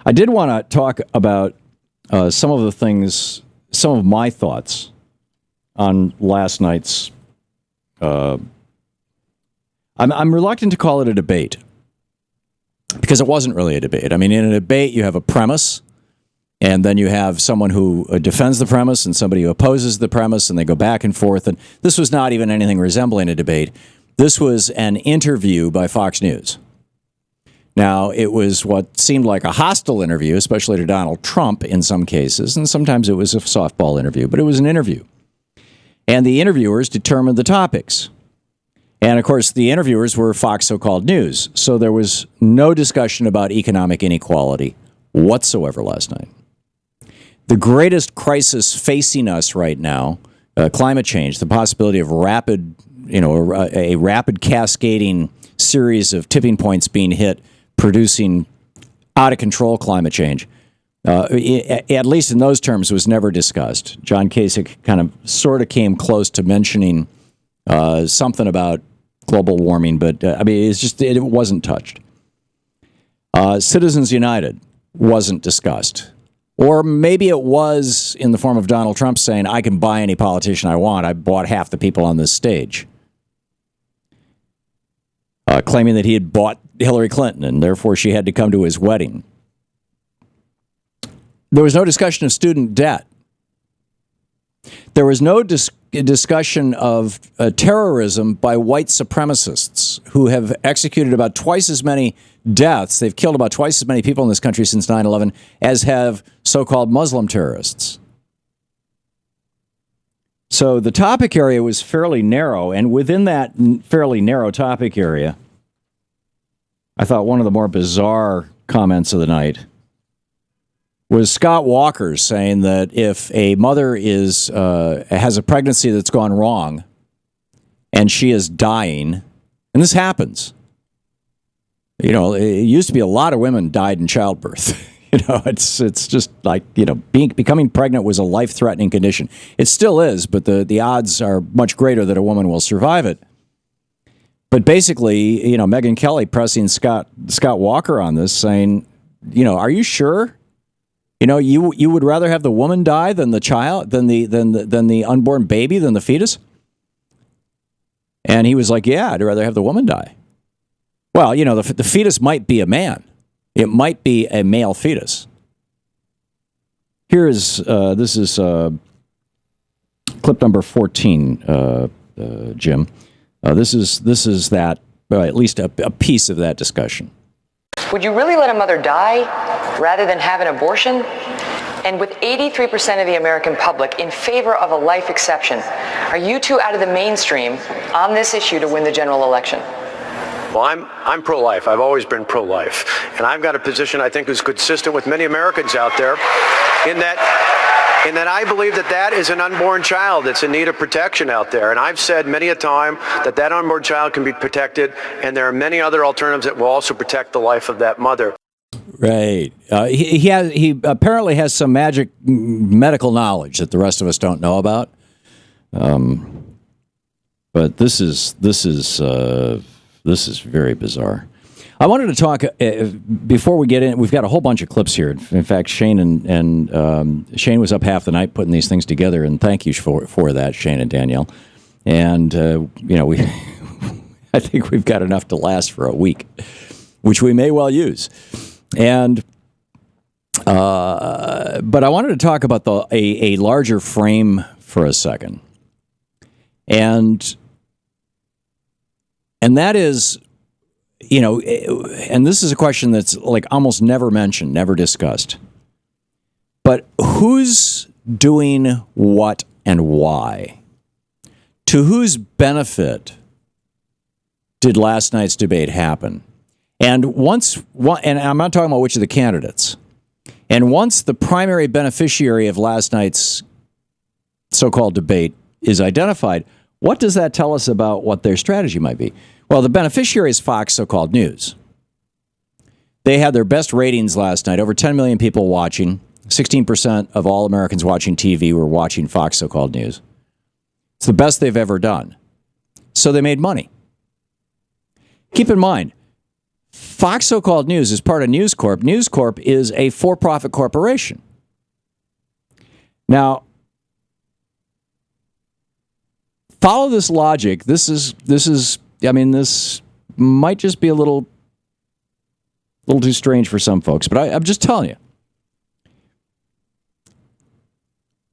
I did want to talk about some of my thoughts on last night's. I'm reluctant to call it a debate because it wasn't really a debate. I mean, in a debate, you have a premise, and then you have someone who defends the premise and somebody who opposes the premise, and they go back and forth. And this was not even anything resembling a debate. This was an interview by Fox News. Now, it was what seemed like a hostile interview, especially to Donald Trump in some cases, and sometimes it was a softball interview, but it was an interview. And the interviewers determined the topics. And, of course, the interviewers were Fox so-called News, so there was no discussion about economic inequality whatsoever last night. The greatest crisis facing us right now, climate change, the possibility of a rapid cascading series of tipping points being hit, producing out-of-control climate change, at least in those terms, was never discussed. John Kasich sort of came close to mentioning something about global warming, but it wasn't touched. Citizens United wasn't discussed. Or maybe it was in the form of Donald Trump saying, I can buy any politician I want. I bought half the people on this stage. Claiming that he had bought Hillary Clinton and therefore she had to come to his wedding. There was no discussion of student debt. There was no discussion of terrorism by white supremacists who have executed about twice as many deaths. They've killed about twice as many people in this country since 9/11 as have so-called Muslim terrorists. So the topic area was fairly narrow, and within that fairly narrow topic area, I thought one of the more bizarre comments of the night was Scott Walker saying that if a mother has a pregnancy that's gone wrong and she is dying, and this happens, it used to be a lot of women died in childbirth. It's just like, becoming pregnant was a life-threatening condition. It still is, but the odds are much greater that a woman will survive it. But basically, Megyn Kelly pressing Scott Walker on this, saying, are you sure? You would rather have the woman die than the child, than the unborn baby, than the fetus? And he was like, yeah, I'd rather have the woman die. Well, the fetus might be a man. It might be a male fetus. This is clip number 14, Jim. This is that, at least a piece of that discussion. Would you really let a mother die rather than have an abortion? And with 83% of the American public in favor of a life exception, are you two out of the mainstream on this issue to win the general election? Well, I'm pro-life. I've always been pro-life. And I've got a position I think is consistent with many Americans out there in that I believe that is an unborn child that's in need of protection out there. And I've said many a time that unborn child can be protected, and there are many other alternatives that will also protect the life of that mother. Right. He apparently has some magic medical knowledge that the rest of us don't know about. But this is very bizarre. I wanted to talk before we get in. We've got a whole bunch of clips here. In fact, Shane and Shane was up half the night putting these things together, and thank you for that, Shane and Danielle. And I think we've got enough to last for a week, which we may well use. And but I wanted to talk about a larger frame for a second, and that is, and this is a question that's like almost never mentioned, never discussed. But who's doing what and why? To whose benefit did last night's debate happen? And and I'm not talking about which of the candidates. And once the primary beneficiary of last night's so-called debate is identified, what does that tell us about what their strategy might be? Well, the beneficiary is Fox so-called News. They had their best ratings last night, over 10 million people watching. 16% of all Americans watching TV were watching Fox so-called News. It's the best they've ever done. So they made money. Keep in mind, Fox so-called News is part of News Corp. News Corp is a for-profit corporation. Now, follow this logic. This might just be a little too strange for some folks, but I'm just telling you.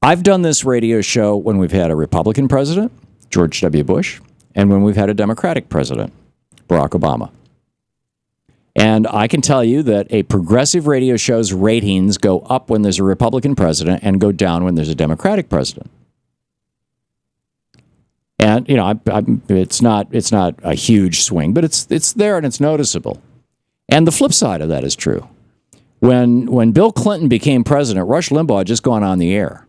I've done this radio show when we've had a Republican president, George W. Bush, and when we've had a Democratic president, Barack Obama. And I can tell you that a progressive radio show's ratings go up when there's a Republican president and go down when there's a Democratic president. And, you know, it's not a huge swing, but it's there and it's noticeable. And the flip side of that is true. When Bill Clinton became president, Rush Limbaugh had just gone on the air.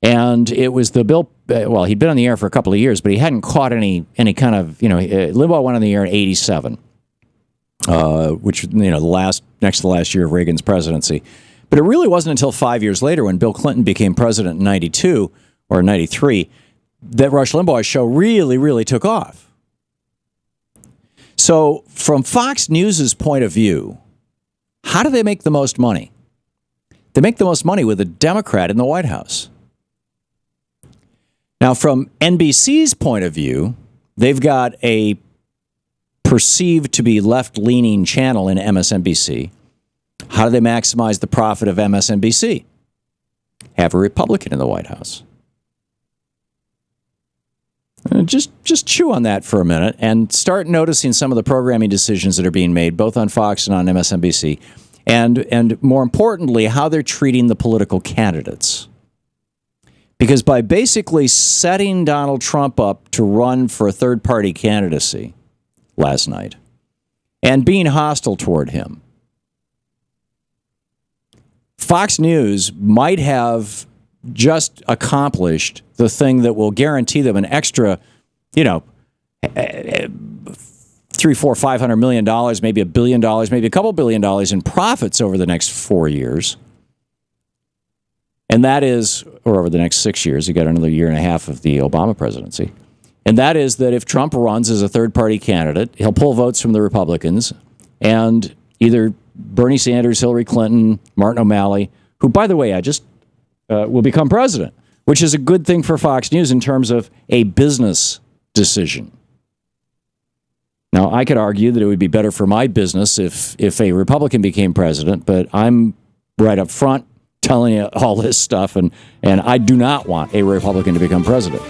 And it was the Bill, well, he'd been on the air for a couple of years, but he hadn't caught any kind of, Limbaugh went on the air in 87. Which, next to the last year of Reagan's presidency. But it really wasn't until 5 years later when Bill Clinton became president in 92 or 93 that Rush Limbaugh's show really, really took off. So from Fox News's point of view, how do they make the most money? They make the most money with a Democrat in the White House. Now, from NBC's point of view, they've got a perceived to be left-leaning channel in MSNBC. How do they maximize the profit of MSNBC? Have a Republican in the White House. Just chew on that for a minute and start noticing some of the programming decisions that are being made, both on Fox and on MSNBC, and more importantly, how they're treating the political candidates. Because by basically setting Donald Trump up to run for a third-party candidacy last night and being hostile toward him, Fox News might have just accomplished the thing that will guarantee them an extra, $300, $400, $500 million, maybe $1 billion, maybe a couple $1 billion in profits over the next 4 years. And that is, or over the next 6 years, you got another year and a half of the Obama presidency. And that is that if Trump runs as a third-party candidate, he'll pull votes from the Republicans, and either Bernie Sanders, Hillary Clinton, Martin O'Malley, who, by the way, will become president, which is a good thing for Fox News in terms of a business decision. Now, I could argue that it would be better for my business if a Republican became president, but I'm right up front telling you all this stuff, and I do not want a Republican to become president.